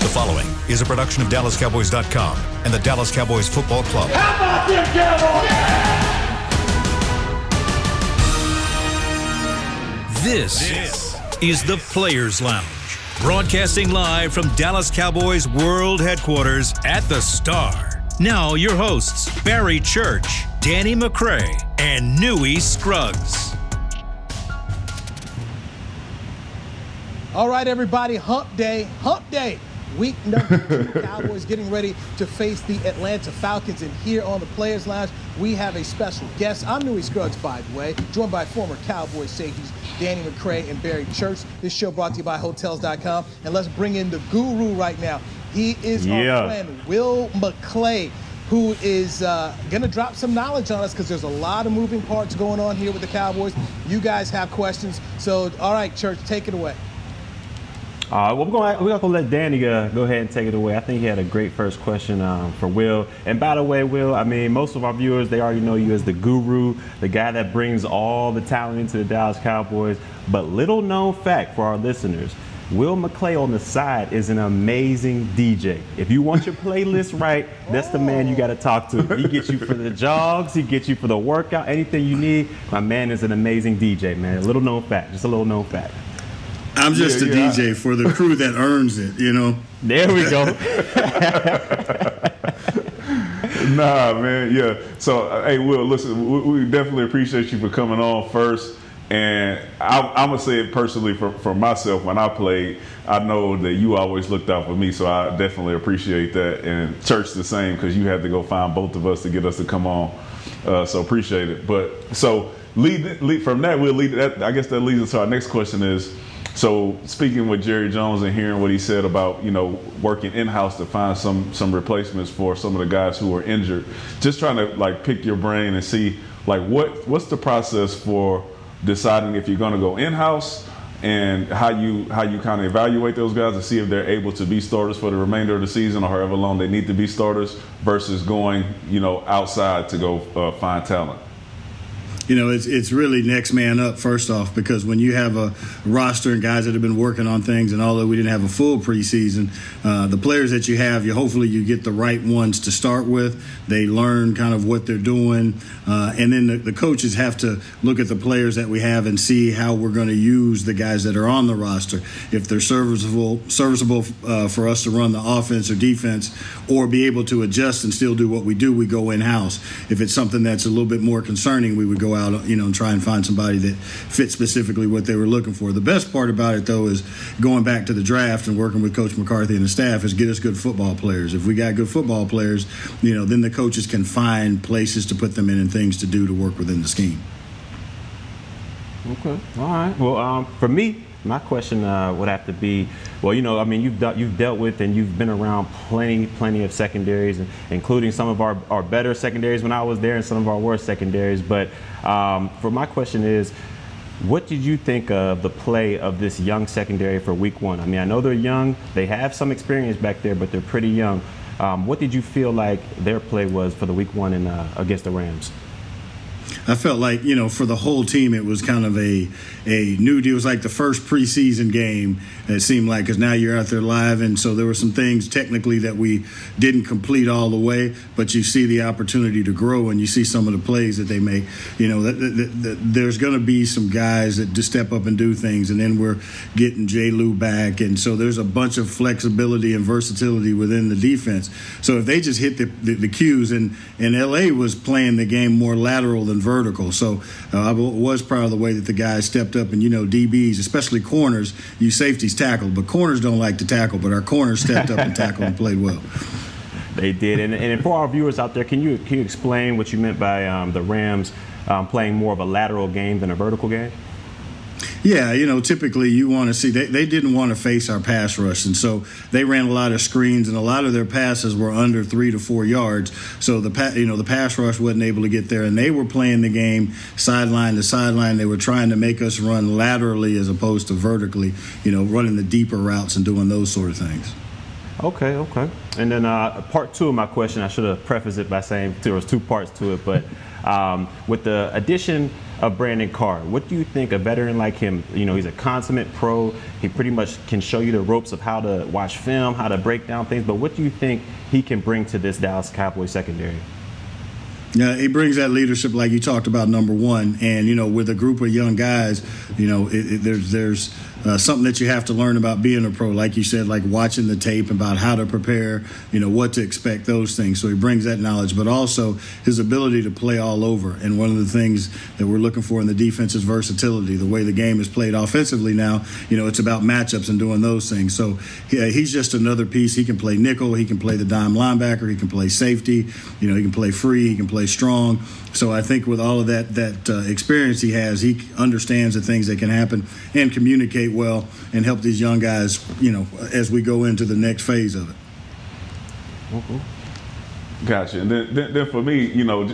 The following is a production of DallasCowboys.com and the Dallas Cowboys Football Club. How about them Cowboys? Yeah! This is the Players Lounge, broadcasting live from Dallas Cowboys World Headquarters at the Star. Now your hosts, Barry Church, Danny McCray, and Newy Scruggs. All right, everybody, hump day. Week number 2, Cowboys getting ready to face the Atlanta Falcons. And here on the Players Lounge, we have a special guest. I'm Newy Scruggs, by the way, joined by former Cowboys safeties Danny McCray and Barry Church. This show brought to you by Hotels.com. And let's bring in the guru right now. He is our friend, Will McClay, who is going to drop some knowledge on us because there's a lot of moving parts going on here with the Cowboys. You guys have questions. So, all right, Church, take it away. We're going to let Danny go ahead and take it away. I think he had a great first question for Will. And by the way, Will, I mean, most of our viewers, they already know you as the guru, the guy that brings all the talent into the Dallas Cowboys. But little known fact for our listeners, Will McClay on the side is an amazing DJ. If you want your playlist right, that's the man you got to talk to. He gets you for the jogs, he gets you for the workout, anything you need. My man is an amazing DJ, man. A little known fact, just a little known fact. I'm just a DJ for the crew that earns it, you know. There we go. Nah, man, yeah. So, hey, Will, listen, we definitely appreciate you for coming on first. And I'm going to say it personally for myself. When I played, I know that you always looked out for me, so I definitely appreciate that. And Church the same, because you had to go find both of us to get us to come on. So appreciate it. But so lead from that, we'll lead that. I guess that leads us to our next question is, so speaking with Jerry Jones and hearing what he said about, you know, working in-house to find some replacements for some of the guys who are injured, just trying to like pick your brain and see like what's the process for deciding if you're going to go in-house and how you kind of evaluate those guys to see if they're able to be starters for the remainder of the season or however long they need to be starters versus going, you know, outside to go find talent. You know, it's really next man up, first off, because when you have a roster and guys that have been working on things, and although we didn't have a full preseason, the players that you have, hopefully you get the right ones to start with. They learn kind of what they're doing. And then the coaches have to look at the players that we have and see how we're going to use the guys that are on the roster. If they're serviceable for us to run the offense or defense or be able to adjust and still do what we do, we go in-house. If it's something that's a little bit more concerning, we would go out, you know, and try and find somebody that fits specifically what they were looking for. The best part about it, though, is going back to the draft and working with Coach McCarthy and the staff is get us good football players. If we got good football players, you know, then the coaches can find places to put them in and things to do to work within the scheme. Okay. All right. Well, for me, my question would have to be, well, you know, I mean, you've dealt with and you've been around plenty of secondaries, including some of our better secondaries when I was there and some of our worst secondaries. But for my question is, what did you think of the play of this young secondary for week 1? I mean, I know they're young. They have some experience back there, but they're pretty young. What did you feel like their play was for the week 1 against the Rams? I felt like, you know, for the whole team, it was kind of a new deal. It was like the first preseason game, it seemed like, because now you're out there live. And so there were some things technically that we didn't complete all the way, but you see the opportunity to grow and you see some of the plays that they make. You know, there's going to be some guys that just step up and do things. And then we're getting J. Lou back. And so there's a bunch of flexibility and versatility within the defense. So if they just hit the cues, and L.A. was playing the game more lateral than vertical. So I was proud of the way that the guys stepped up. And, you know, DBs, especially corners, you safeties tackled, but corners don't like to tackle. But our corners stepped up and tackled and played well. They did. And for our viewers out there, can you explain what you meant by the Rams playing more of a lateral game than a vertical game? Yeah, you know, typically you want to see they didn't want to face our pass rush, and so they ran a lot of screens, and a lot of their passes were under 3 to 4 yards. So the pass rush wasn't able to get there, and they were playing the game sideline to sideline. They were trying to make us run laterally as opposed to vertically, you know, running the deeper routes and doing those sort of things. Okay. And then part 2 of my question, I should have prefaced it by saying there was 2 parts to it, but with the addition of Brandon Carr. What do you think a veteran like him, he's a consummate pro. He pretty much can show you the ropes of how to watch film, how to break down things. But what do you think he can bring to this Dallas Cowboys secondary? Yeah, he brings that leadership like you talked about, number one. And, with a group of young guys, there's something that you have to learn about being a pro. Like you said, like watching the tape about how to prepare, what to expect, those things. So he brings that knowledge, but also his ability to play all over. And one of the things that we're looking for in the defense is versatility. The way the game is played offensively now, it's about matchups and doing those things. So he's just another piece. He can play nickel. He can play the dime linebacker. He can play safety. He can play free. He can play strong. So I think with all of that experience he has, he understands the things that can happen and communicate well and help these young guys, as we go into the next phase of it. Gotcha. And then for me,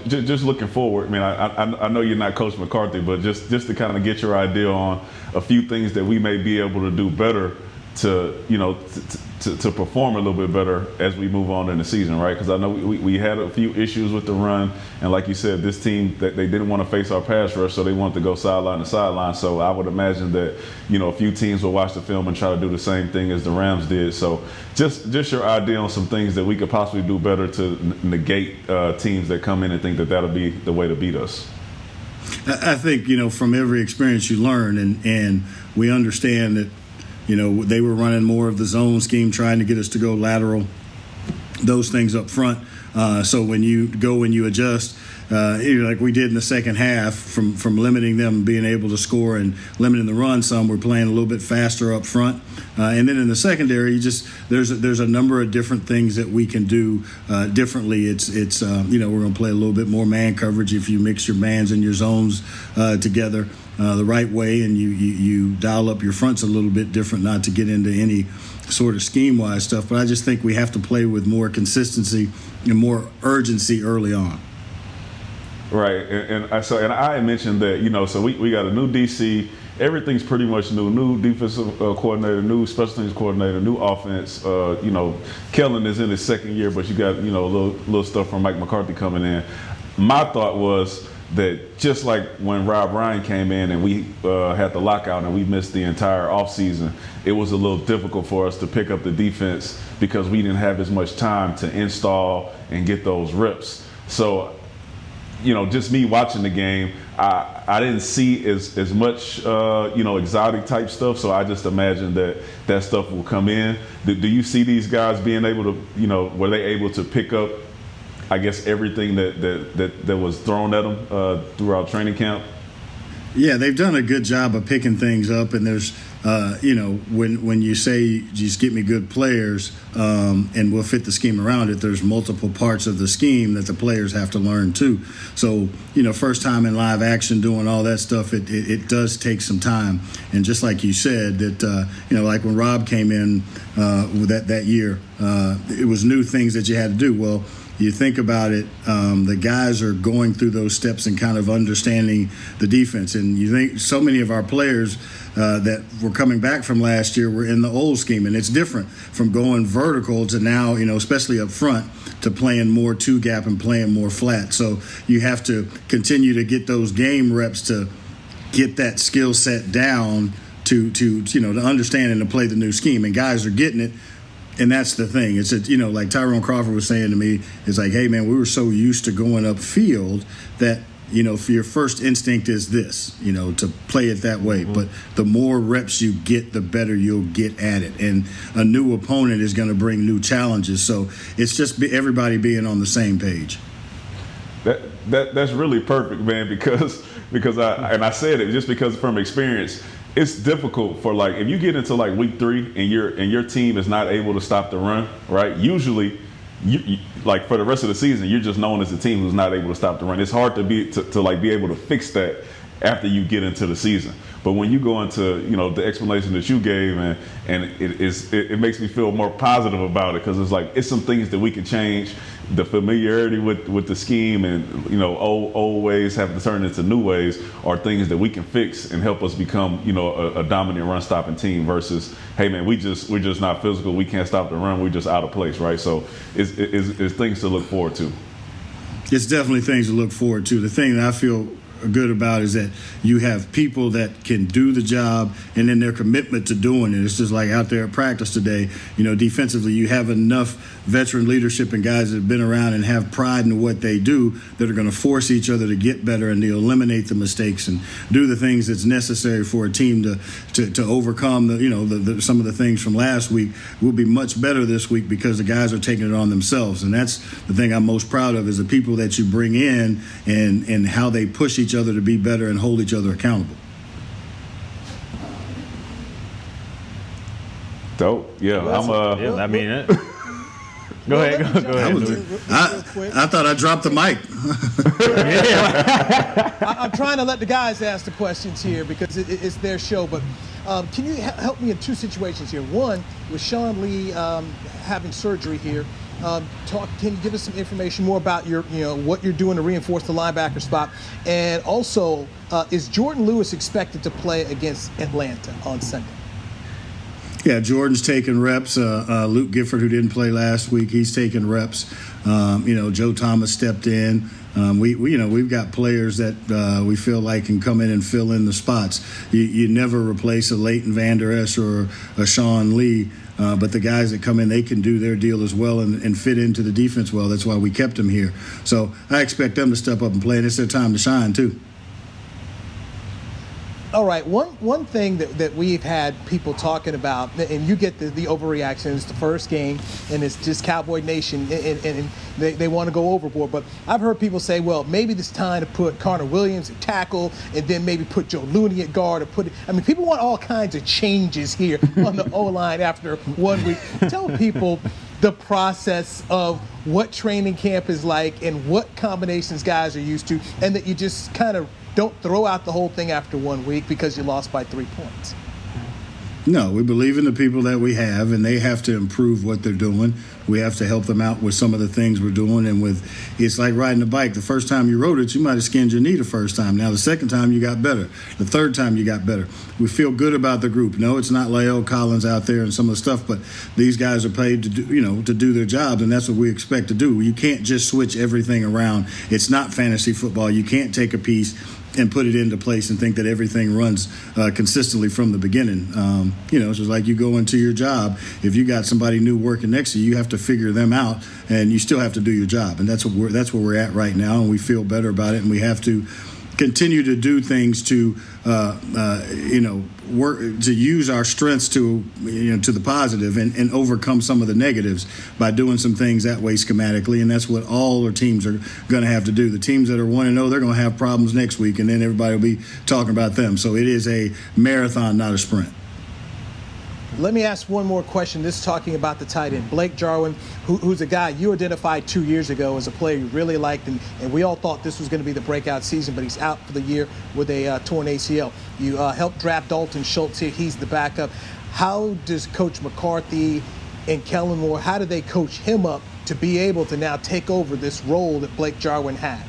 just looking forward, I know you're not Coach McCarthy, but just to kind of get your idea on a few things that we may be able to do better to perform a little bit better as we move on in the season, right? Because I know we had a few issues with the run, and like you said, this team, that they didn't want to face our pass rush, so they wanted to go sideline to sideline. So I would imagine that a few teams will watch the film and try to do the same thing as the Rams did. So just your idea on some things that we could possibly do better to negate teams that come in and think that that'll be the way to beat us. I think from every experience you learn, and we understand that. They were running more of the zone scheme, trying to get us to go lateral, those things up front. So when you adjust, like we did in the second half, from limiting them being able to score and limiting the run some, we're playing a little bit faster up front. And then in the secondary, there's a number of different things that we can do differently. It's we're going to play a little bit more man coverage if you mix your mans and your zones together the right way, and you dial up your fronts a little bit different, not to get into any sort of scheme-wise stuff. But I just think we have to play with more consistency and more urgency early on. Right, and I mentioned that so we got a new DC. Everything's pretty much new defensive coordinator, new special teams coordinator, new offense. Kellen is in his second year, but you got little stuff from Mike McCarthy coming in. My thought was that just like when Rob Ryan came in and we had the lockout and we missed the entire offseason, it was a little difficult for us to pick up the defense because we didn't have as much time to install and get those reps. So, just me watching the game, I didn't see as much, exotic type stuff. So I just imagine that stuff will come in. Do you see these guys being able to, were they able to pick up, I guess, everything that was thrown at them throughout training camp? Yeah, they've done a good job of picking things up, and there's, when you say just get me good players and we'll fit the scheme around it, there's multiple parts of the scheme that the players have to learn too. So, first time in live action doing all that stuff, it does take some time. And just like you said, that, like when Rob came in with that year, it was new things that you had to do. Well, you think about it, the guys are going through those steps and kind of understanding the defense. And you think so many of our players that were coming back from last year were in the old scheme. And it's different from going vertical to now, especially up front, to playing more two-gap and playing more flat. So you have to continue to get those game reps to get that skill set down to understand and to play the new scheme. And guys are getting it. And that's the thing. It's like Tyrone Crawford was saying to me, it's like, hey, man, we were so used to going upfield that, for your first instinct is this, to play it that way. Mm-hmm. But the more reps you get, the better you'll get at it. And a new opponent is going to bring new challenges. So it's just everybody being on the same page. That's really perfect, man, because I said it just because from experience. It's difficult for if you get into week 3 and your team is not able to stop the run, right? Usually, you for the rest of the season, you're just known as a team who's not able to stop the run. It's hard to be able to fix that after you get into the season. But when you go into the explanation that you gave, and it makes me feel more positive about it because it's some things that we can change. The familiarity with the scheme and old ways having to turn into new ways are things that we can fix and help us become a dominant run stopping team versus, hey man, we're just not physical, we can't stop the run, we're just out of place, right? So it's things to look forward to. It's definitely things to look forward to. The thing that I feel good about is that you have people that can do the job, and then their commitment to doing it. It's just like out there at practice today. Defensively, you have enough veteran leadership and guys that have been around and have pride in what they do that are going to force each other to get better, and they'll eliminate the mistakes and do the things that's necessary for a team to overcome some of the things from last week. Will be much better this week because the guys are taking it on themselves, and that's the thing I'm most proud of, is the people that you bring in and how they push each other to be better and hold each other accountable. Dope. Yeah, Go ahead. I thought I dropped the mic. I'm trying to let the guys ask the questions here because it's their show. But can you help me in two situations here? One, with Sean Lee having surgery here, can you give us some information more about what you're doing to reinforce the linebacker spot? And also, is Jordan Lewis expected to play against Atlanta on Sunday? Yeah, Jordan's taking reps. Luke Gifford, who didn't play last week, he's taking reps. Joe Thomas stepped in. We've got players that we feel like can come in and fill in the spots. You never replace a Leighton Vander Esch or a Sean Lee, but the guys that come in, they can do their deal as well and fit into the defense well. That's why we kept them here. So I expect them to step up and play, and it's their time to shine too. All right, one thing that we've had people talking about, and you get the overreaction, it's the first game, and it's just Cowboy Nation, and they want to go overboard. But I've heard people say, well, maybe it's time to put Connor Williams at tackle, and then maybe put Joe Looney at guard, people want all kinds of changes here on the O-line after 1 week. Tell people the process of what training camp is like and what combinations guys are used to, and that you just kind of don't throw out the whole thing after 1 week because you lost by 3 points. No, we believe in the people that we have, and they have to improve what they're doing. We have to help them out with some of the things we're doing. And it's like riding a bike. The first time you rode it, you might have skinned your knee the first time. Now the second time you got better. The third time you got better. We feel good about the group. No, it's not Lael Collins out there and some of the stuff, but these guys are paid to do their jobs, and that's what we expect to do. You can't just switch everything around. It's not fantasy football. You can't take a piece and put it into place and think that everything runs consistently from the beginning. It's just like you go into your job. If you got somebody new working next to you, you have to figure them out, and you still have to do your job. And that's where we're at right now, and we feel better about it. And we have to continue to do things to work to use our strengths to the positive and overcome some of the negatives by doing some things that way schematically, and that's what all our teams are going to have to do. The teams that are 1-0, they're going to have problems next week, and then everybody will be talking about them. So it is a marathon, not a sprint. Let me ask one more question. This is talking about the tight end, Blake Jarwin, who's a guy you identified 2 years ago as a player you really liked, and we all thought this was going to be the breakout season, but he's out for the year with a torn ACL. You helped draft Dalton Schultz here. He's the backup. How does Coach McCarthy and Kellen Moore, how do they coach him up to be able to now take over this role that Blake Jarwin had?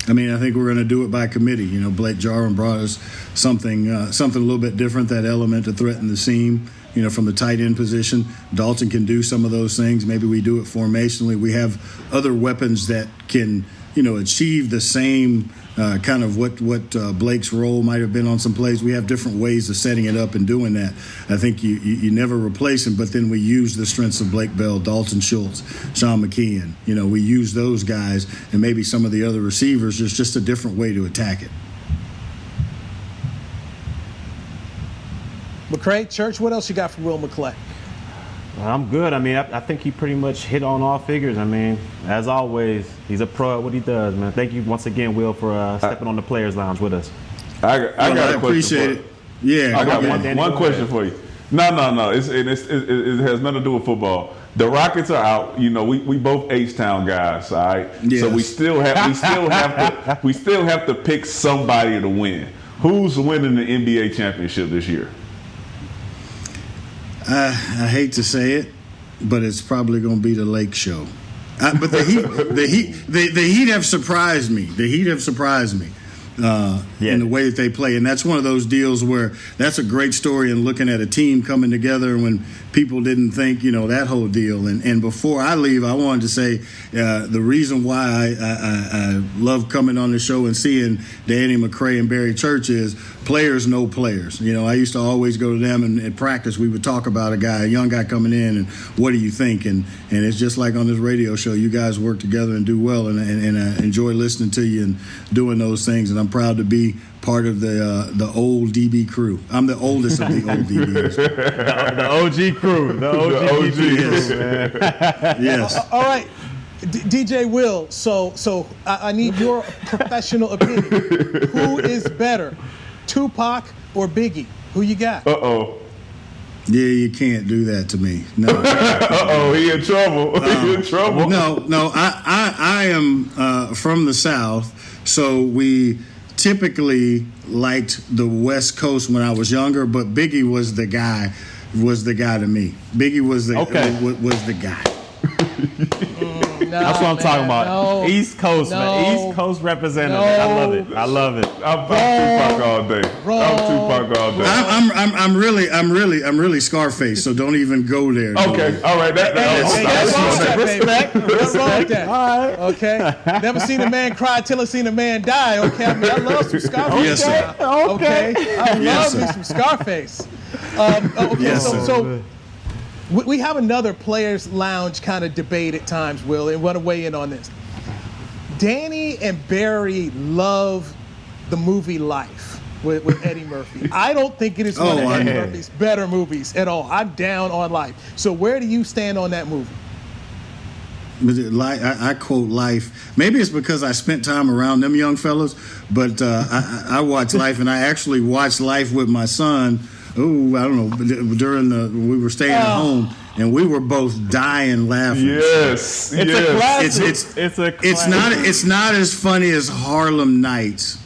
I think we're going to do it by committee. Blake Jarwin brought us something a little bit different, that element to threaten the seam, from the tight end position. Dalton can do some of those things. Maybe we do it formationally. We have other weapons that can, achieve the same kind of what Blake's role might have been on some plays. We have different ways of setting it up and doing that. I think you never replace him, but then we use the strengths of Blake Bell, Dalton Schultz, Sean McKeon. We use those guys and maybe some of the other receivers. There's just a different way to attack it. McCray, Church, what else you got for Will McClay? I'm good. I think he pretty much hit on all figures. As always, he's a pro at what he does, man. Thank you once again, Will, for stepping on the Players Lounge with us. I got a question. Appreciate it. Yeah, I got one question for you. No. It has nothing to do with football. The Rockets are out. We both H-Town guys, all right? Yes. So we still have to pick somebody to win. Who's winning the NBA championship this year? I hate to say it, but it's probably going to be the Lake Show. But the Heat have surprised me. The Heat have surprised me. in the way that they play. And that's one of those deals where that's a great story in looking at a team coming together when people didn't think, that whole deal. And before I leave, I wanted to say the reason why I love coming on the show and seeing Danny, McCray, and Barry Church is players know players. I used to always go to them and at practice we would talk about a young guy coming in, and what do you think? And it's just like on this radio show, you guys work together and do well, and I enjoy listening to you and doing those things, and I'm proud to be part of the old DB crew. I'm the oldest of the old DBs. the OG crew. The OG yes. man. Yes. All right. DJ Will, so I need your professional opinion. Who is better, Tupac or Biggie? Who you got? Uh-oh. Yeah, you can't do that to me. No. Uh-oh, he in trouble. He in trouble. No. I am from the South, so we typically liked the West Coast when I was younger, but Biggie was the guy to me. Biggie was the guy. That's what I'm talking about. No, East Coast, man. East Coast representative. I love it. I'm Tupac all day. I'm Tupac all day. I'm really Scarface, so don't even go there. Okay, all right. Respect. All right. Okay. Never seen a man cry till I seen a man die. Okay. I love some Scarface. Yes, sir. Okay. I love me some Scarface. Okay. Yes, so we have another Players Lounge kind of debate at times, Will, and want to weigh in on this. Danny and Barry love the movie Life with Eddie Murphy. I don't think it is one of Eddie Murphy's better movies at all. I'm down on Life. So where do you stand on that movie? I quote Life. Maybe it's because I spent time around them young fellas, but I watch Life, and I actually watched Life with my son. Oh, I don't know. We were staying at home, and we were both dying laughing. Yes, it's a classic. It's a classic. It's not as funny as Harlem Nights.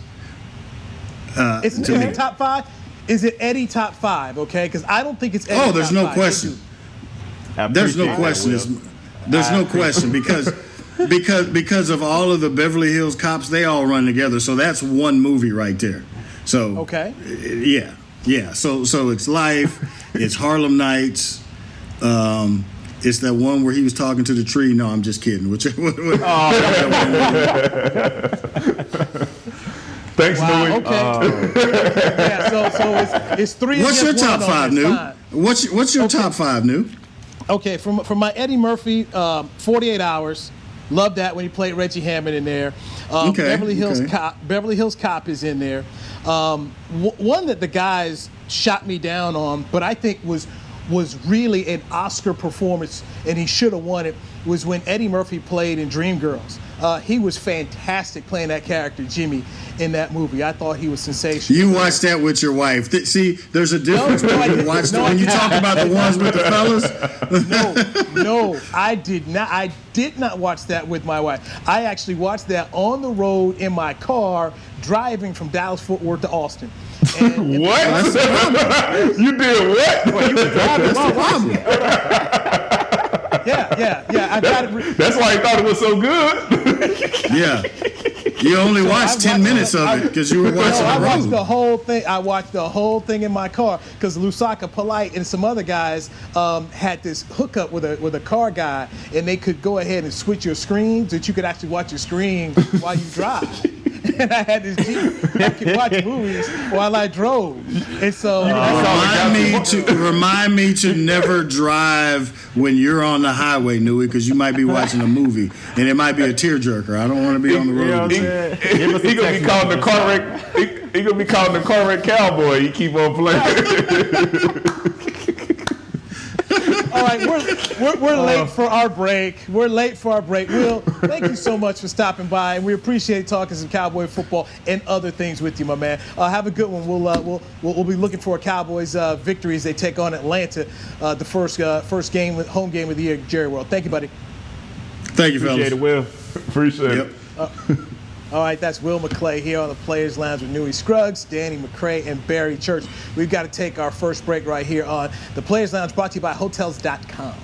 It's in the top 5. Is it Eddie top 5? Okay, because I don't think it's Eddie. There's top no 5. question. There's no question. There's no question because of all of the Beverly Hills Cops, they all run together. So that's one movie right there. So okay, yeah. So it's Life, it's Harlem Nights, it's that one where he was talking to the tree. No, I'm just kidding. Thanks, Newy. Okay. Yeah. So it's 3. What's your top 5, New? What's your top 5, New? Okay, from my Eddie Murphy, 48 Hours. Love that when he played Reggie Hammond in there. Beverly Hills Cop is in there. One that the guys shot me down on, but I think was really an Oscar performance, and he should have won it, was when Eddie Murphy played in Dreamgirls. He was fantastic playing that character, Jimmy, in that movie. I thought he was sensational. You watched that with your wife. See, there's a difference when you talk about the ones with the fellas. No, I did not. I did not watch that with my wife. I actually watched that on the road in my car, driving from Dallas-Fort Worth to Austin. And what? You did what? Well, you were driving. Yeah. I got it. That's why he thought it was so good. Yeah. You only watched 10 minutes of it because you were watching the road. I watched the whole thing. I watched the whole thing in my car because Lusaka Polite and some other guys had this hookup with a car guy, and they could go ahead and switch your screens that you could actually watch your screen while you drive. And I had this Jeep. I could watch movies while I drove. And so remind me to never drive when you're on the highway, Newy, because you might be watching a movie and it might be a tearjerker. I don't want to be on the road. He gonna be called the car wreck. He gonna be called the car wreck cowboy. He keep on playing. All right, we're late for our break. Will, thank you so much for stopping by, and we appreciate talking some Cowboy football and other things with you, my man. Have a good one. We'll be looking for a Cowboys victory as they take on Atlanta, the first home game of the year, Jerry World. Thank you, buddy. Thank you, fellas. Appreciate it, Will. Appreciate it. All right, that's Will McClay here on the Players Lounge with Newy Scruggs, Danny, McCray, and Barry Church. We've got to take our first break right here on the Players Lounge, brought to you by Hotels.com.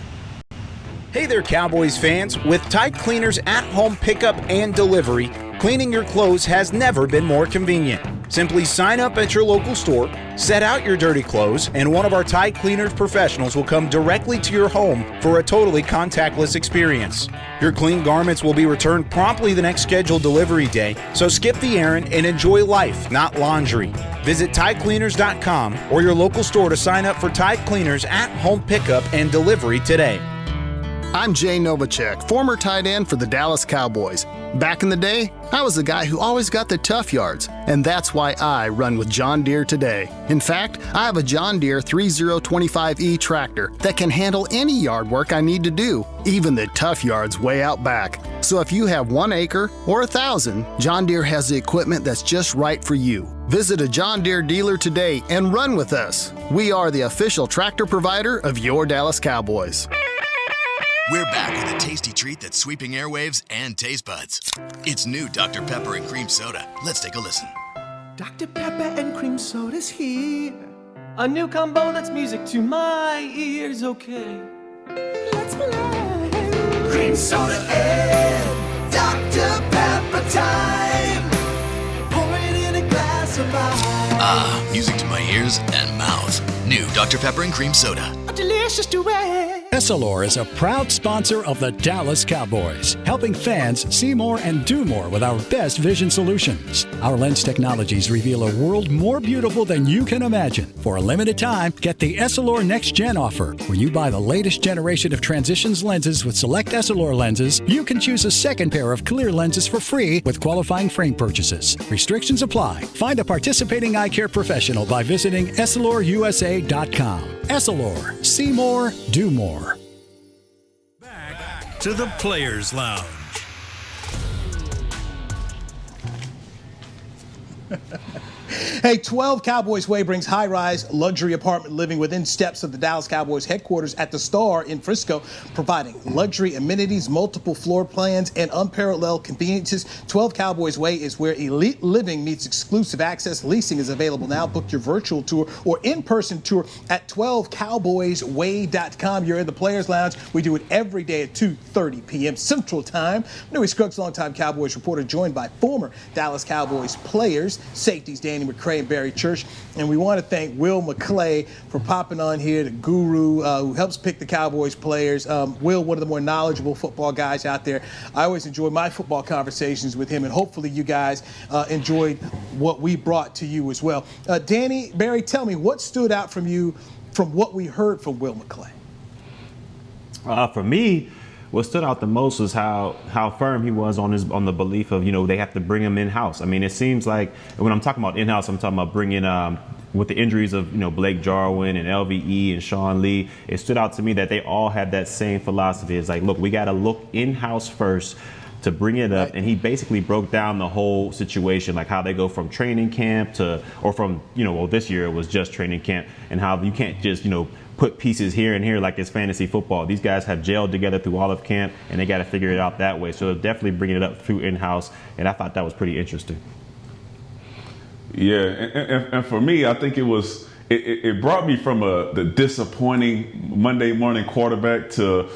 Hey there, Cowboys fans. With Tide Cleaners at-home pickup and delivery, Cleaning your clothes has never been more convenient. Simply sign up at your local store, set out your dirty clothes, and one of our Tide Cleaners professionals will come directly to your home for a totally contactless experience. Your clean garments will be returned promptly the next scheduled delivery day, so skip the errand and enjoy life, not laundry. Visit TideCleaners.com or your local store to sign up for Tide Cleaners at-home pickup and delivery today. I'm Jay Novacek, former tight end for the Dallas Cowboys. Back in the day, I was the guy who always got the tough yards, and that's why I run with John Deere today. In fact, I have a John Deere 3025E tractor that can handle any yard work I need to do, even the tough yards way out back. So if you have 1 acre or 1,000, John Deere has the equipment that's just right for you. Visit a John Deere dealer today and run with us. We are the official tractor provider of your Dallas Cowboys. We're back with a tasty treat that's sweeping airwaves and taste buds. It's new Dr. Pepper and Cream Soda. Let's take a listen. Dr. Pepper and Cream Soda's here. A new combo that's music to my ears, okay. Let's play. Cream Soda and Dr. Pepper time. Pour it in a glass of ice. Ah, music to my ears and mouth. New Dr. Pepper and Cream Soda. A delicious duet. Essilor is a proud sponsor of the Dallas Cowboys, helping fans see more and do more with our best vision solutions. Our lens technologies reveal a world more beautiful than you can imagine. For a limited time, get the Essilor Next Gen offer. When you buy the latest generation of Transitions lenses with select Essilor lenses, you can choose a second pair of clear lenses for free with qualifying frame purchases. Restrictions apply. Find a participating eye care professional by visiting EssilorUSA.com. Essilor. See more, do more. Back to the Players Lounge. Hey, 12 Cowboys Way brings high-rise luxury apartment living within steps of the Dallas Cowboys headquarters at the Star in Frisco, providing luxury amenities, multiple floor plans, and unparalleled conveniences. 12 Cowboys Way is where elite living meets exclusive access. Leasing is available now. Book your virtual tour or in-person tour at 12cowboysway.com. You're in the Players Lounge. We do it every day at 2:30 p.m. Central Time. Newy Scruggs, longtime Cowboys reporter, joined by former Dallas Cowboys players, safeties Danny McCray and Barry Church. And we want to thank Will McClay for popping on here, the guru who helps pick the Cowboys players. Will, one of the more knowledgeable football guys out there. I always enjoy my football conversations with him, and hopefully you guys enjoyed what we brought to you as well. Danny, Barry, tell me, what stood out from you from what we heard from Will McClay? For me, what stood out the most was how firm he was on the belief of, they have to bring him in-house. I mean, it seems like when I'm talking about in-house, I'm talking about bringing with the injuries of Blake Jarwin and LVE and Sean Lee. It stood out to me that they all had that same philosophy. It's like, look, we got to look in-house first to bring it up. Right. And he basically broke down the whole situation, like how they go from training camp from this year it was just training camp, and how you can't just put pieces here and here like it's fantasy football. These guys have gelled together through all of camp, and they got to figure it out that way. So definitely bringing it up through in-house, and I thought that was pretty interesting. Yeah, and for me, I think it brought me from the disappointing Monday morning quarterback to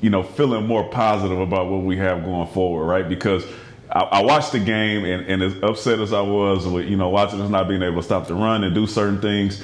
feeling more positive about what we have going forward, right? Because I watched the game, and as upset as I was with watching us not being able to stop the run and do certain things,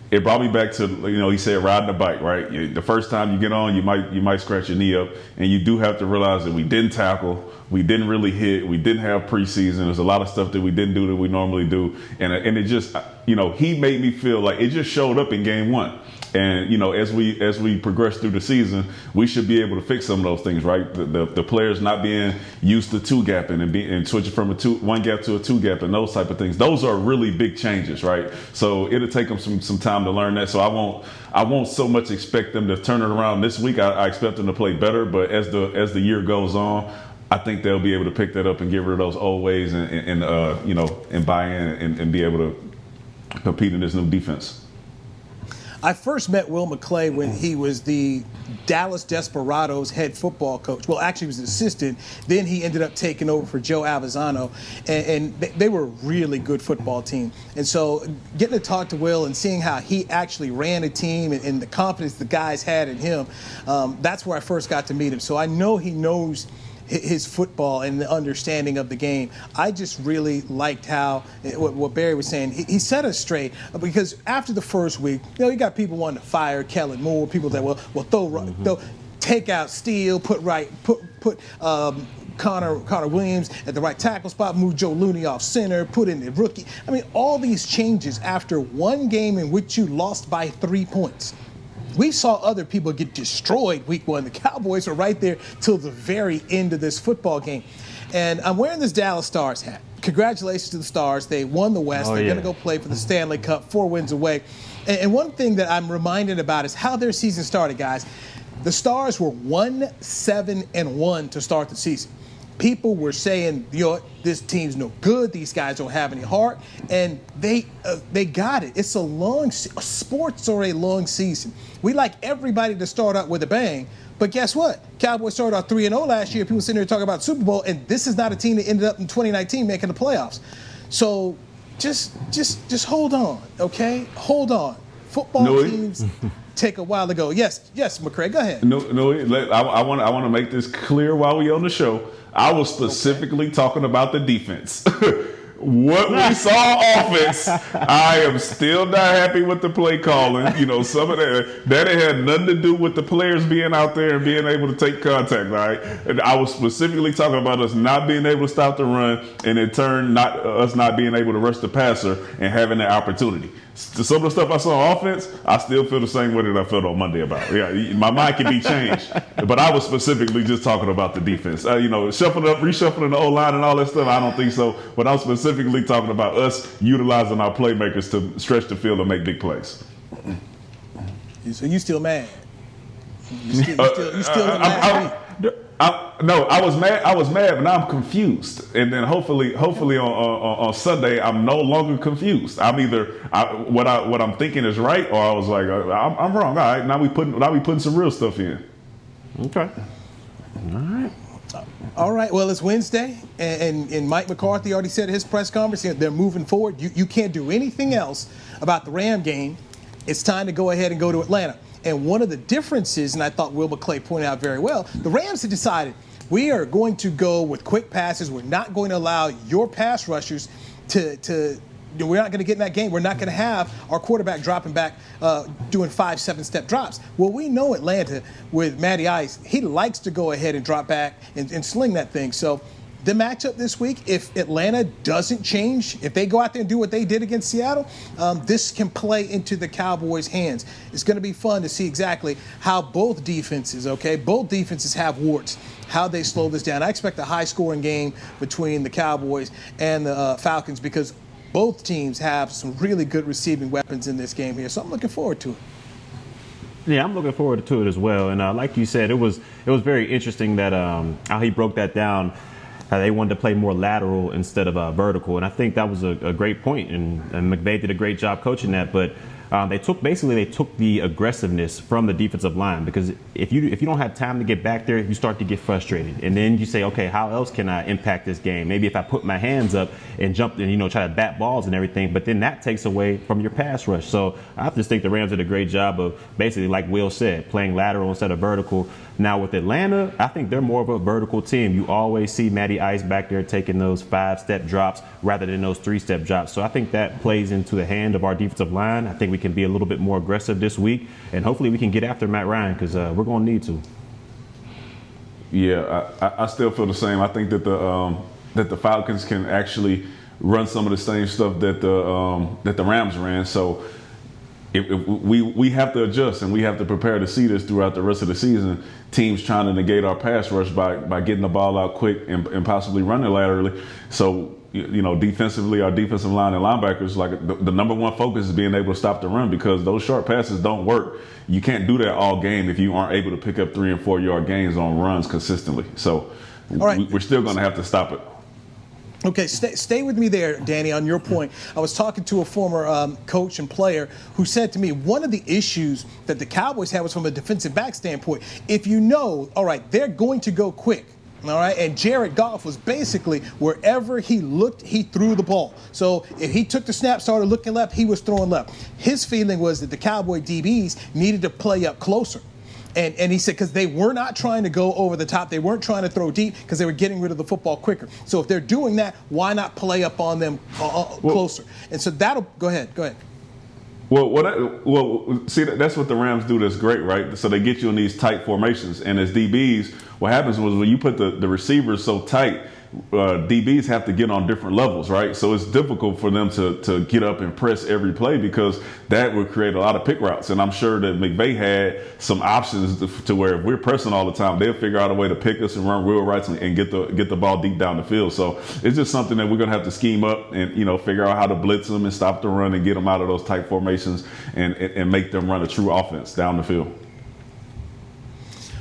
it brought me back to, he said riding a bike, right? The first time you get on, you might scratch your knee up, and you do have to realize that we didn't tackle, we didn't really hit, we didn't have preseason. There's a lot of stuff that we didn't do that we normally do, and it just, he made me feel like it just showed up in game one. And as we progress through the season, we should be able to fix some of those things, right? The players not being used to two gapping and switching from one gap to a two gap and those type of things. Those are really big changes, right? So it'll take them some time to learn that. So I won't so much expect them to turn it around this week. I expect them to play better, but as the year goes on, I think they'll be able to pick that up and get rid of those old ways and buy in and be able to compete in this new defense. I first met Will McClay when he was the Dallas Desperados head football coach. Well, actually, he was an assistant. Then he ended up taking over for Joe Avezzano, and they were a really good football team. And so getting to talk to Will and seeing how he actually ran a team and the confidence the guys had in him, that's where I first got to meet him. So I know he knows his football and the understanding of the game. I just really liked how what Barry was saying. He set us straight because after the first week, you got people wanting to fire Kellen Moore. People that will throw, take out Steele, put Connor Williams at the right tackle spot, move Joe Looney off center, put in the rookie. I mean, all these changes after one game in which you lost by 3 points. We saw other people get destroyed week one. The Cowboys were right there till the very end of this football game. And I'm wearing this Dallas Stars hat. Congratulations to the Stars. They won the West. They're going to go play for the Stanley Cup, 4 wins away. And one thing that I'm reminded about is how their season started, guys. The Stars were 1-7-1 to start the season. People were saying, this team's no good. These guys don't have any heart, and they got it. It's a long sports are a long season. We like everybody to start out with a bang, but guess what? Cowboys started out 3-0 last year. People sitting there talking about Super Bowl, and this is not a team that ended up in 2019 making the playoffs. So just hold on, okay? Hold on. Football teams take a while to go. Yes, McCray, go ahead. I want to make this clear while we're on the show. I was specifically talking about the defense. What we saw on offense, I am still not happy with the play calling. Some of that had nothing to do with the players being out there and being able to take contact, right? And I was specifically talking about us not being able to stop the run, and in turn, us not being able to rush the passer and having that opportunity. Some of the stuff I saw on offense, I still feel the same way that I felt on Monday about. Yeah, my mind can be changed, but I was specifically just talking about the defense. Reshuffling the O-line and all that stuff, I don't think so. But I'm specifically talking about us utilizing our playmakers to stretch the field and make big plays. So you still mad? You still No, I was mad, but now I'm confused. And then hopefully on Sunday, I'm no longer confused. I'm either what I'm thinking is right, or I was like, I'm wrong. All right, now we putting some real stuff in. Okay. All right. Well, it's Wednesday, and Mike McCarthy already said at his press conference they're moving forward. You can't do anything else about the Ram game. It's time to go ahead and go to Atlanta. And one of the differences, and I thought Will McClay pointed out very well, the Rams have decided we are going to go with quick passes. We're not going to allow your pass rushers to we're not going to get in that game. We're not going to have our quarterback dropping back, doing 5-7-step drops. Well, we know Atlanta with Matty Ice, he likes to go ahead and drop back and sling that thing. So the matchup this week, if Atlanta doesn't change, if they go out there and do what they did against Seattle, this can play into the Cowboys' hands. It's going to be fun to see exactly how both defenses have warts, how they slow this down. I expect a high-scoring game between the Cowboys and the Falcons because both teams have some really good receiving weapons in this game here. So I'm looking forward to it. Yeah, I'm looking forward to it as well. And like you said, it was very interesting that how he broke that down. They wanted to play more lateral instead of vertical, and I think that was a great point. And McVay did a great job coaching that. But they took the aggressiveness from the defensive line, because if you don't have time to get back there, you start to get frustrated, and then you say, okay, how else can I impact this game? Maybe if I put my hands up and jump and try to bat balls and everything, but then that takes away from your pass rush. So I just think the Rams did a great job of basically, like Will said, playing lateral instead of vertical. Now with Atlanta, I think they're more of a vertical team. You always see Matty Ice back there taking those 5-step drops rather than those 3-step drops. So I think that plays into the hand of our defensive line. I think we can be a little bit more aggressive this week, and hopefully we can get after Matt Ryan, because we're going to need to. Yeah, I still feel the same. I think that the Falcons can actually run some of the same stuff that the Rams ran. So we have to adjust, and we have to prepare to see this throughout the rest of the season. Teams trying to negate our pass rush by getting the ball out quick and possibly running laterally. So defensively, our defensive line and linebackers, like the number one focus is being able to stop the run, because those short passes don't work. You can't do that all game if you aren't able to pick up 3 and 4 yard gains on runs consistently. So we're still going to have to stop it. Okay, stay with me there, Danny, on your point. I was talking to a former coach and player who said to me one of the issues that the Cowboys had was from a defensive back standpoint. If all right, they're going to go quick. All right, and Jared Goff was basically wherever he looked, he threw the ball. So if he took the snap, started looking left, he was throwing left. His feeling was that the Cowboy DBs needed to play up closer. And he said because they were not trying to go over the top. They weren't trying to throw deep because they were getting rid of the football quicker. So if they're doing that, why not play up on them closer? And so that'll – go ahead. See, that's what the Rams do that's great, right? So they get you in these tight formations. And as DBs, what happens was when you put the receivers so tight, DBs have to get on different levels, right? So it's difficult for them to get up and press every play because that would create a lot of pick routes. And I'm sure that McVay had some options to where if we're pressing all the time, they'll figure out a way to pick us and run wheel routes and get the ball deep down the field. So it's just something that we're going to have to scheme up and, figure out how to blitz them and stop the run and get them out of those tight formations and make them run a true offense down the field.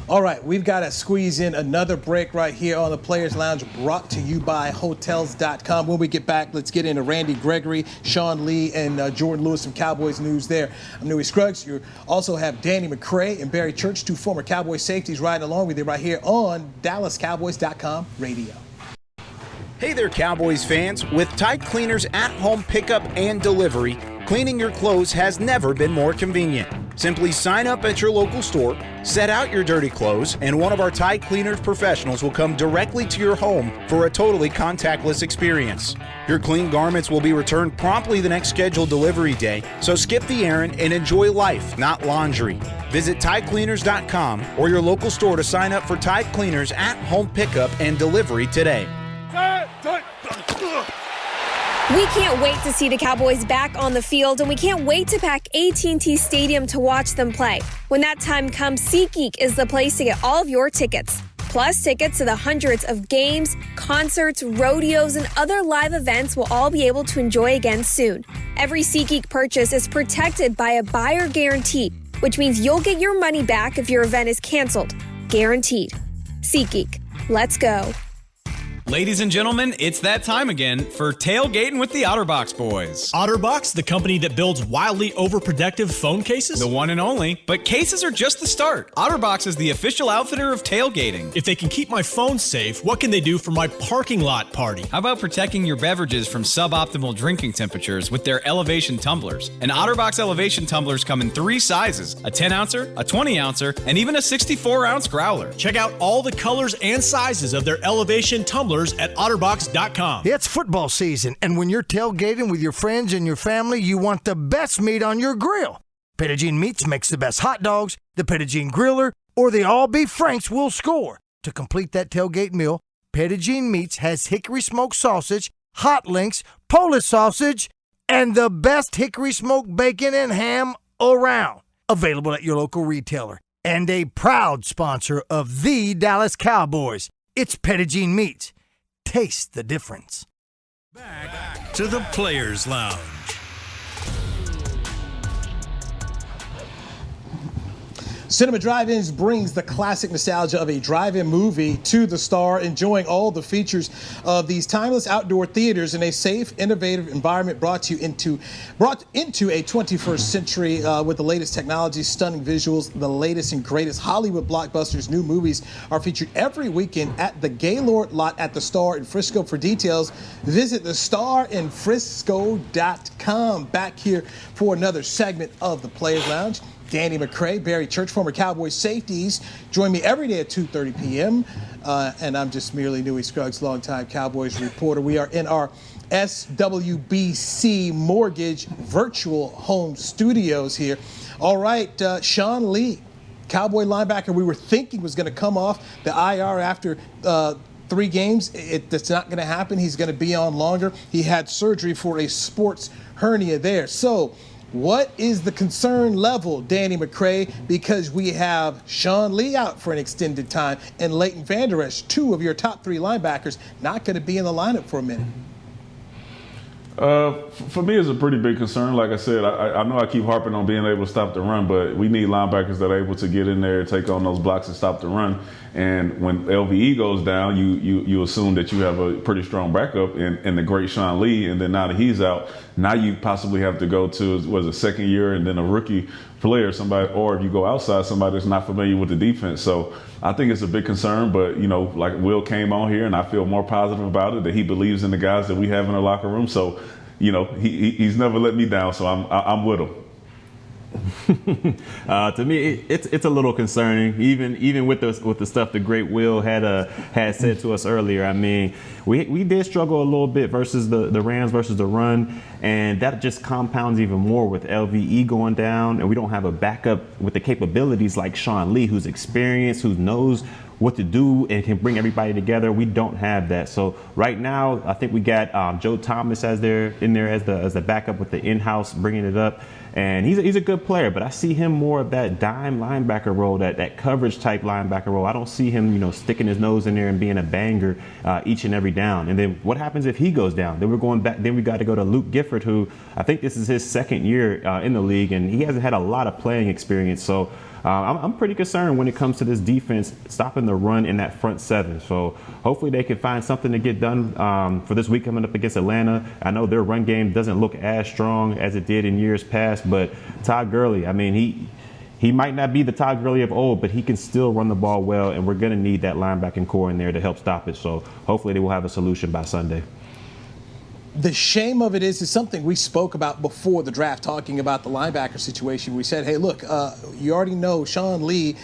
All right, we've got to squeeze in another break right here on the Players Lounge, brought to you by Hotels.com. When we get back, let's get into Randy Gregory, Sean Lee, and Jordan Lewis from Cowboys News there. I'm Newy Scruggs. You also have Danny McCray and Barry Church, two former Cowboys safeties, riding along with you right here on DallasCowboys.com radio. Hey there, Cowboys fans. With Tide Cleaners at-home pickup and delivery, cleaning your clothes has never been more convenient. Simply sign up at your local store, set out your dirty clothes, and one of our Tide Cleaners professionals will come directly to your home for a totally contactless experience. Your clean garments will be returned promptly the next scheduled delivery day, so skip the errand and enjoy life, not laundry. Visit TideCleaners.com or your local store to sign up for Tide Cleaners at-home pickup and delivery today. We can't wait to see the Cowboys back on the field, and we can't wait to pack AT&T Stadium to watch them play. When that time comes, SeatGeek is the place to get all of your tickets. Plus, tickets to the hundreds of games, concerts, rodeos, and other live events we'll all be able to enjoy again soon. Every SeatGeek purchase is protected by a buyer guarantee, which means you'll get your money back if your event is canceled. Guaranteed. SeatGeek. Let's go. Ladies and gentlemen, it's that time again for Tailgating with the OtterBox Boys. OtterBox, the company that builds wildly overprotective phone cases? The one and only. But cases are just the start. OtterBox is the official outfitter of tailgating. If they can keep my phone safe, what can they do for my parking lot party? How about protecting your beverages from suboptimal drinking temperatures with their elevation tumblers? And OtterBox elevation tumblers come in 3 sizes: a 10-ouncer, a 20-ouncer, and even a 64-ounce growler. Check out all the colors and sizes of their elevation tumblers at otterbox.com. It's football season, and when you're tailgating with your friends and your family, you want the best meat on your grill. Pettigene Meats makes the best hot dogs, the Pettigene Griller, or the all-beef Franks will score. To complete that tailgate meal, Pettigene Meats has hickory smoked sausage, hot links, Polish sausage, and the best hickory smoked bacon and ham around. Available at your local retailer. And a proud sponsor of the Dallas Cowboys. It's Pettigene Meats. Taste the difference. Back to the Players Lounge. Cinema Drive-Ins brings the classic nostalgia of a drive-in movie to the Star, enjoying all the features of these timeless outdoor theaters in a safe, innovative environment brought into a 21st century with the latest technology, stunning visuals, the latest and greatest Hollywood blockbusters. New movies are featured every weekend at the Gaylord lot at the Star in Frisco. For details, visit thestarinfrisco.com. Back here for another segment of the Players Lounge. Danny McCray, Barry Church, former Cowboys safeties, join me every day at 2:30 p.m. And I'm just merely Newy Scruggs, longtime Cowboys reporter. We are in our SWBC Mortgage virtual home studios here. All right, Sean Lee, Cowboy linebacker we were thinking was going to come off the IR after 3 games. That's not going to happen. He's going to be on longer. He had surgery for a sports hernia there. So, what is the concern level, Danny McCray? Because we have Sean Lee out for an extended time and Leighton Vander Esch, 2 of your top 3 linebackers, not going to be in the lineup for a minute. For me, it's a pretty big concern. Like I said, I know I keep harping on being able to stop the run, but we need linebackers that are able to get in there, take on those blocks, and stop the run. And when LVE goes down, you assume that you have a pretty strong backup in the great Sean Lee. And then now that he's out, now you possibly have to go to a second year and then a rookie player, somebody, or if you go outside, somebody that's not familiar with the defense. So I think it's a big concern, but like Will came on here and I feel more positive about it, that he believes in the guys that we have in the locker room. So, he's never let me down. So I'm with him. To me, it's a little concerning, even with the stuff the great Will had said to us earlier. I mean, we did struggle a little bit versus the Rams versus the run, and that just compounds even more with LVE going down, and we don't have a backup with the capabilities like Sean Lee, who's experienced, who knows what to do and can bring everybody together. We don't have that. So right now, I think we got Joe Thomas in there as the backup with the in-house bringing it up. And he's a good player, but I see him more of that dime linebacker role, that coverage type linebacker role. I don't see him, sticking his nose in there and being a banger each and every down. And then what happens if he goes down? Then we're going back. Then we got to go to Luke Gifford, who I think this is his second year in the league, and he hasn't had a lot of playing experience. So I'm pretty concerned when it comes to this defense stopping the run in that front seven. So hopefully they can find something to get done for this week coming up against Atlanta. I know their run game doesn't look as strong as it did in years past, but Todd Gurley, I mean, he might not be the Todd Gurley of old, but he can still run the ball well, and we're going to need that linebacking core in there to help stop it. So hopefully they will have a solution by Sunday. The shame of it is something we spoke about before the draft, talking about the linebacker situation. We said, hey, look, you already know Sean Lee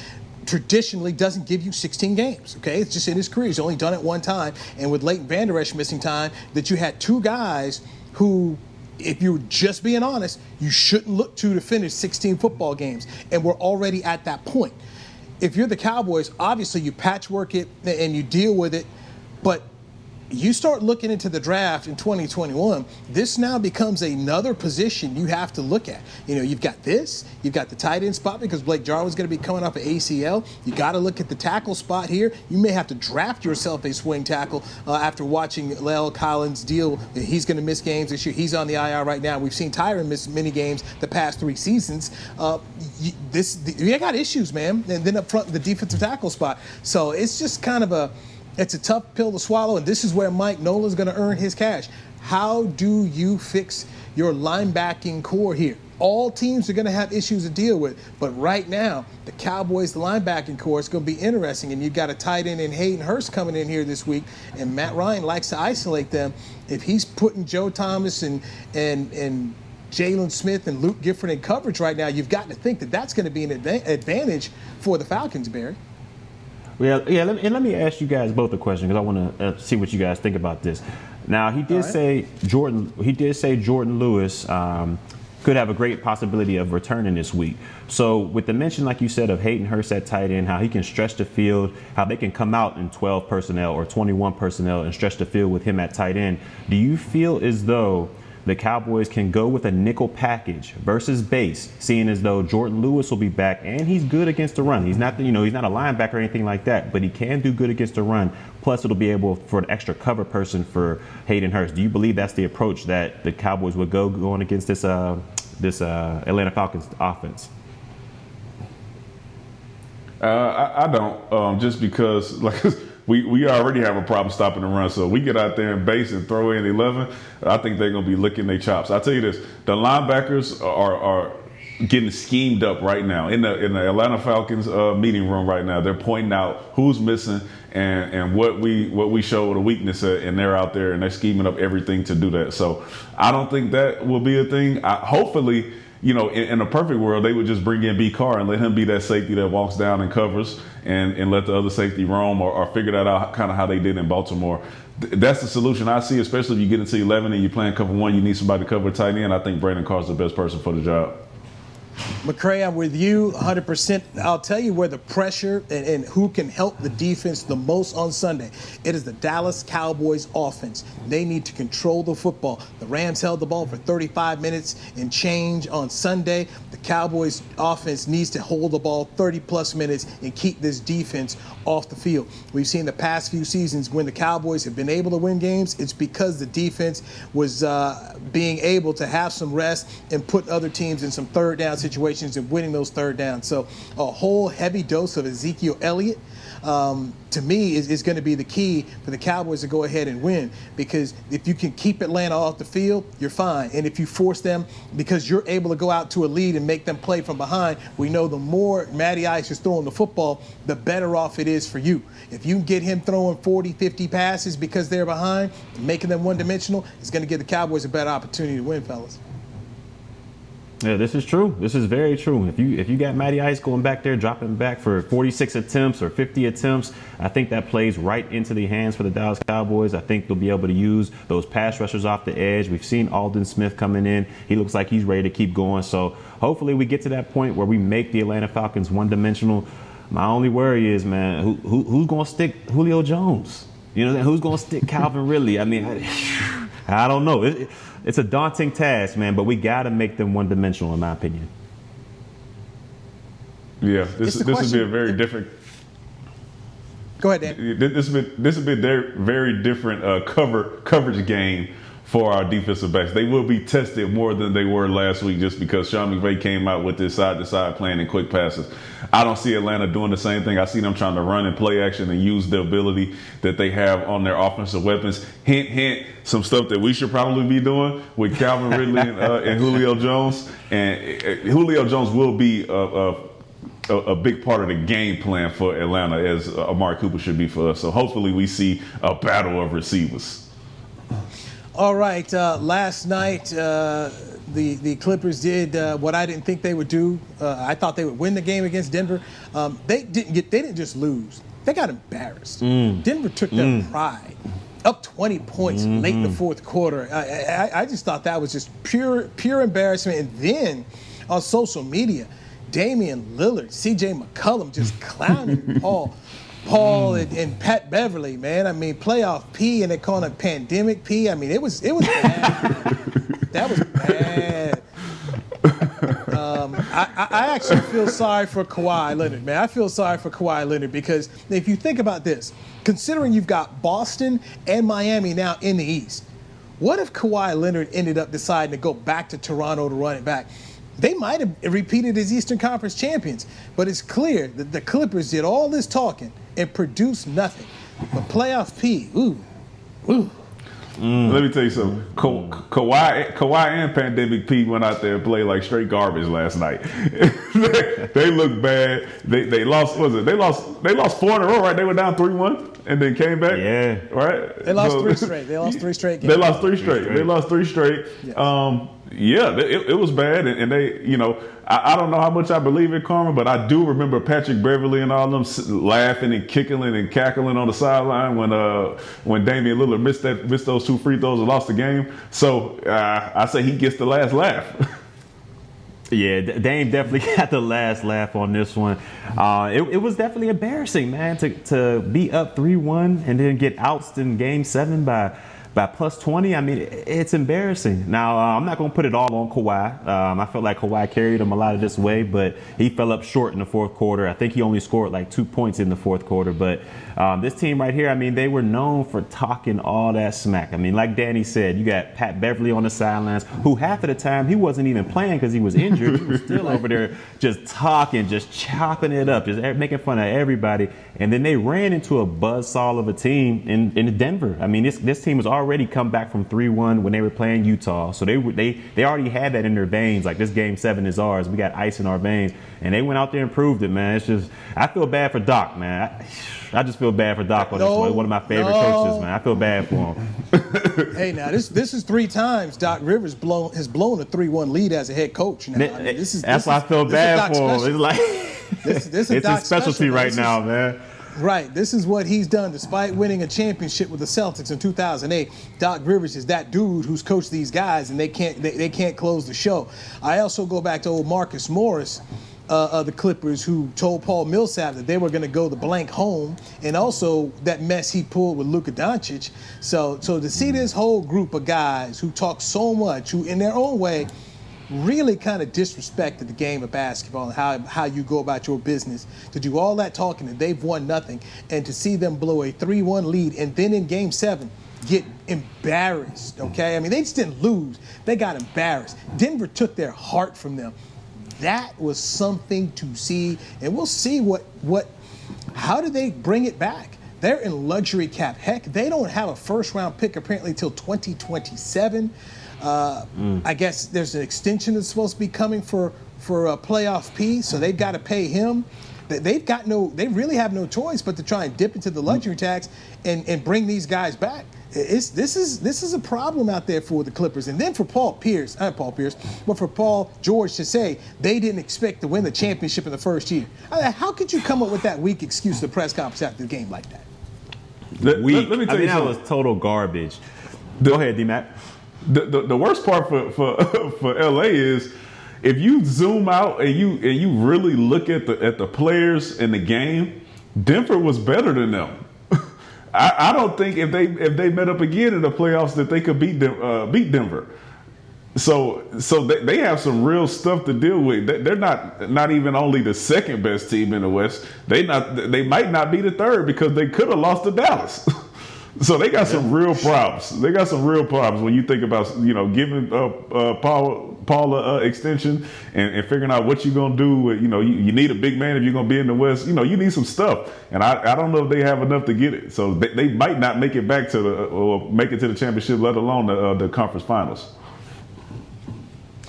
traditionally doesn't give you 16 games, okay? It's just in his career. He's only done it one time. And with Leighton Vander Esch missing time, that you had two guys who, if you're just being honest, you shouldn't look to finish 16 football games. And we're already at that point. If you're the Cowboys, obviously you patchwork it and you deal with it, but you start looking into the draft in 2021, this now becomes another position you have to look at. You've got you've got the tight end spot because Blake Jarwin's going to be coming off an ACL. You got to look at the tackle spot here. You may have to draft yourself a swing tackle after watching La'el Collins deal. He's going to miss games this year. He's on the IR right now. We've seen Tyron miss many games the past 3 seasons. You got issues, man. And then up front, the defensive tackle spot. So it's just kind of it's a tough pill to swallow, and this is where Mike Nolan's going to earn his cash. How do you fix your linebacking core here? All teams are going to have issues to deal with, but right now, the Cowboys' linebacking core is going to be interesting, and you've got a tight end in Hayden Hurst coming in here this week, and Matt Ryan likes to isolate them. If he's putting Joe Thomas and Jalen Smith and Luke Gifford in coverage right now, you've got to think that that's going to be an advantage for the Falcons, Barry. Yeah. Let me ask you guys both a question because I want to see what you guys think about this. Now, he did say Jordan Lewis could have a great possibility of returning this week. So with the mention, like you said, of Hayden Hurst at tight end, how he can stretch the field, how they can come out in 12 personnel or 21 personnel and stretch the field with him at tight end, do you feel as though the Cowboys can go with a nickel package versus base, seeing as though Jordan Lewis will be back and he's good against the run? He's not, he's not a linebacker or anything like that, but he can do good against the run. Plus, it'll be able for an extra cover person for Hayden Hurst. Do you believe that's the approach that the Cowboys would go going against this Atlanta Falcons offense? I don't, just because we already have a problem stopping the run. So we get out there and base and throw in 11. I think they're going to be licking their chops. I'll tell you this: the linebackers are getting schemed up right now in the Atlanta Falcons meeting room right now. They're pointing out who's missing and what we show the weakness at, and they're out there and they're scheming up everything to do that. So I don't think that will be a thing. Hopefully, in a perfect world, they would just bring in Carr and let him be that safety that walks down and covers and let the other safety roam or figure that out kind of how they did in Baltimore. That's the solution I see, especially if you get into 11 and you're playing cover one, you need somebody to cover tight end. I think Brandon Carr's the best person for the job. McCray, I'm with you 100%. I'll tell you where the pressure and who can help the defense the most on Sunday. It is the Dallas Cowboys offense. They need to control the football. The Rams held the ball for 35 minutes and change on Sunday. The Cowboys offense needs to hold the ball 30-plus minutes and keep this defense off the field. We've seen the past few seasons when the Cowboys have been able to win games, it's because the defense was being able to have some rest and put other teams in some third down situations and winning those third downs. So a whole heavy dose of Ezekiel Elliott, to me, is going to be the key for the Cowboys to go ahead and win, because if you can keep Atlanta off the field, you're fine. And if you force them, because you're able to go out to a lead and make them play from behind, we know the more Matty Ice is throwing the football, the better off it is for you. If you can get him throwing 40, 50 passes because they're behind, making them one-dimensional, it's going to give the Cowboys a better opportunity to win, fellas. Yeah, this is true. This is very true. If you got Matty Ice going back there, dropping back for 46 attempts or 50 attempts, I think that plays right into the hands for the Dallas Cowboys. I think they'll be able to use those pass rushers off the edge. We've seen Aldon Smith coming in. He looks like he's ready to keep going. So hopefully we get to that point where we make the Atlanta Falcons one-dimensional. My only worry is, man, who's going to stick Julio Jones? You know, who's going to stick Calvin Ridley? I mean, I don't know. It's a daunting task, man, but we got to make them one-dimensional, in my opinion. Yeah, this would be a very different. Go ahead, Dan. This would be a very different coverage game for our defensive backs. They will be tested more than they were last week just because Sean McVay came out with this side-to-side plan and quick passes. I don't see Atlanta doing the same thing. I see them trying to run and play action and use the ability that they have on their offensive weapons. Hint, hint, some stuff that we should probably be doing with Calvin Ridley and Julio Jones. And Julio Jones will be a big part of the game plan for Atlanta, as Amari Cooper should be for us. So hopefully we see a battle of receivers. All right, last night the Clippers did what I didn't think they would do. I thought they would win the game against Denver. They didn't just lose; they got embarrassed. Denver took their pride, up 20 points late in the fourth quarter. I just thought that was just pure embarrassment. And then on social media, Damian Lillard, C.J. McCollum just clowning Paul and Pat Beverly, man. I mean, playoff P, and they call it pandemic P. I mean, it was bad. That was bad. I actually feel sorry for Kawhi Leonard, man. I feel sorry for Kawhi Leonard because if you think about this, considering you've got Boston and Miami now in the East, what if Kawhi Leonard ended up deciding to go back to Toronto to run it back? They might have repeated as Eastern Conference champions, but it's clear that the Clippers did all this talking and produced nothing. But playoff P, ooh. Let me tell you something. Kawhi and Pandemic P went out there and played like straight garbage last night. They looked bad. They lost. What was it? They lost 4 in a row, right? They were down 3-1 and then came back. Yeah. Right. They lost 3 straight. They lost 3 straight games. They lost 3 straight. They lost 3 straight. Yes. Yeah, it was bad, and they, you know, I don't know how much I believe in karma, but I do remember Patrick Beverly and all them laughing and kickling and cackling on the sideline when Damian Lillard missed those 2 free throws and lost the game. So I say he gets the last laugh. Yeah, Dame definitely got the last laugh on this one. It was definitely embarrassing, man, to be up 3-1 and then get ousted in Game 7 by plus 20. I mean, it's embarrassing. Now, I'm not going to put it all on Kawhi. I felt like Kawhi carried him a lot of this way, but he fell up short in the fourth quarter. I think he only scored like 2 points in the fourth quarter. But this team right here, I mean, they were known for talking all that smack. I mean, like Danny said, you got Pat Beverly on the sidelines, who half of the time he wasn't even playing because he was injured. He was still over there just talking, just chopping it up, just making fun of everybody. And then they ran into a buzzsaw of a team in Denver. I mean, this team was already come back from 3-1 when they were playing Utah. So they already had that in their veins. Like, this Game 7 is ours. We got ice in our veins. And they went out there and proved it, man. It's just, I feel bad for Doc, man. I just feel bad for Doc on this one. One of my favorite coaches, man. I feel bad for him. Hey, now this is 3 times Doc Rivers has blown a 3-1 lead as a head coach. Now, I mean, that's why I feel bad for him. It's like this it's his specialty right now, man. Right. This is what he's done despite winning a championship with the Celtics in 2008. Doc Rivers is that dude who's coached these guys, and they can't close the show. I also go back to old Marcus Morris of the Clippers, who told Paul Millsap that they were going to go the blank home, and also that mess he pulled with Luka Doncic. So to see this whole group of guys who talk so much, who in their own way really kind of disrespected the game of basketball and how you go about your business, to do all that talking and they've won nothing, and to see them blow a 3-1 lead and then in Game 7 get embarrassed, okay? I mean, they just didn't lose. They got embarrassed. Denver took their heart from them. That was something to see, and we'll see how do they bring it back? They're in luxury cap. Heck, they don't have a first-round pick apparently until 2027. I guess there's an extension that's supposed to be coming for a playoff P, so they've got to pay him. They really have no choice but to try and dip into the luxury tax and bring these guys back. This is a problem out there for the Clippers. And then for Paul George to say they didn't expect to win the championship in the first year. How could you come up with that weak excuse to the press conference after the game like that? Let me tell you something. That was total garbage. Go ahead, D-Mac. The worst part for LA is if you zoom out and you really look at the players in the game, Denver was better than them. I don't think if they met up again in the playoffs that they could beat Denver. So they have some real stuff to deal with. They're not even only the second best team in the West. They might not be the third because they could have lost to Dallas. So they got some real problems. They got some real problems when you think about giving Paul a extension and figuring out what you're gonna do. With, you need a big man if you're gonna be in the West. You need some stuff, and I don't know if they have enough to get it. So they might not make it back or make it to the championship, let alone the conference finals.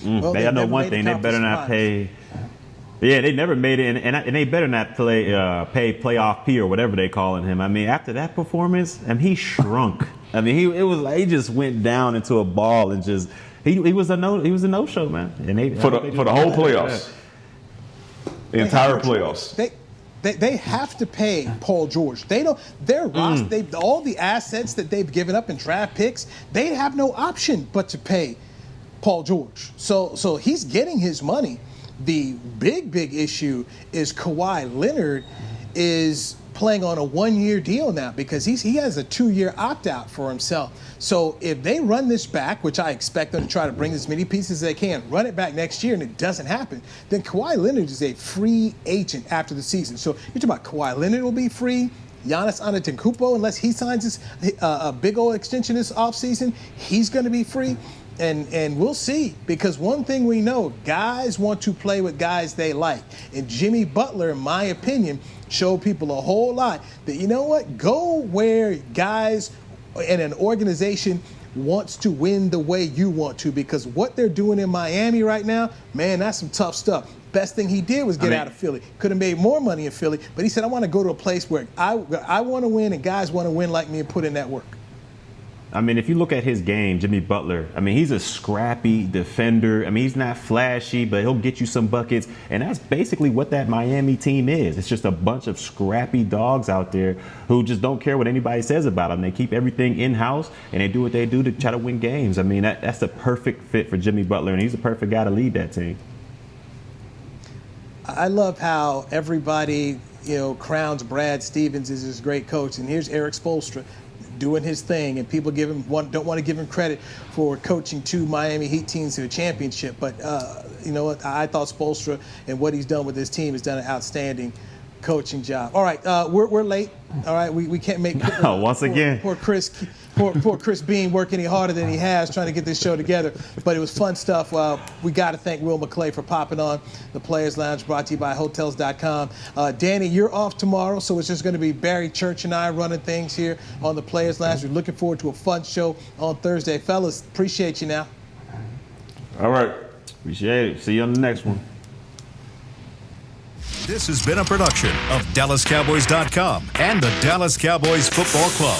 They know one thing: they better not pay. Yeah, they never made it, and they better not pay playoff P or whatever they calling him. I mean, after that performance, he shrunk. I mean, he just went down into a ball and just he was a no-show, man. And for the whole playoffs, the entire playoffs. They have to pay Paul George. They don't. Their roster, all the assets that they've given up in draft picks, they have no option but to pay Paul George. So he's getting his money. The big issue is Kawhi Leonard is playing on a 1-year deal now because he has a 2-year opt-out for himself. So if they run this back, which I expect them to try to bring as many pieces as they can, run it back next year and it doesn't happen, then Kawhi Leonard is a free agent after the season. So you're talking about Kawhi Leonard will be free. Giannis Antetokounmpo, unless he signs a big old extension this offseason, he's going to be free. And we'll see, because one thing we know, guys want to play with guys they like. And Jimmy Butler, in my opinion, showed people a whole lot that, you know what, go where guys and an organization wants to win the way you want to, because what they're doing in Miami right now, man, that's some tough stuff. Best thing he did was get out of Philly. Could have made more money in Philly, but he said, I want to go to a place where I want to win and guys want to win like me and put in that work. I mean, if you look at his game, Jimmy Butler, I mean, he's a scrappy defender. I mean, he's not flashy, but he'll get you some buckets. And that's basically what that Miami team is. It's just a bunch of scrappy dogs out there who just don't care what anybody says about them. They keep everything in-house, and they do what they do to try to win games. I mean, that's the perfect fit for Jimmy Butler, and he's the perfect guy to lead that team. I love how everybody, crowns Brad Stevens as his great coach. And here's Eric Spoelstra doing his thing, and people don't want to give him credit for coaching 2 Miami Heat teams to a championship. But you know what? I thought Spoelstra and what he's done with his team has done an outstanding coaching job. All right, we're late. All right, we can't make poor Chris Bean work any harder than he has trying to get this show together. But it was fun stuff. We got to thank Will McClay for popping on the Players Lounge, brought to you by Hotels.com. Danny, you're off tomorrow, so it's just going to be Barry Church and I running things here on the Players Lounge. We're looking forward to a fun show on Thursday. Fellas, appreciate you now. All right. Appreciate it. See you on the next one. This has been a production of DallasCowboys.com and the Dallas Cowboys Football Club.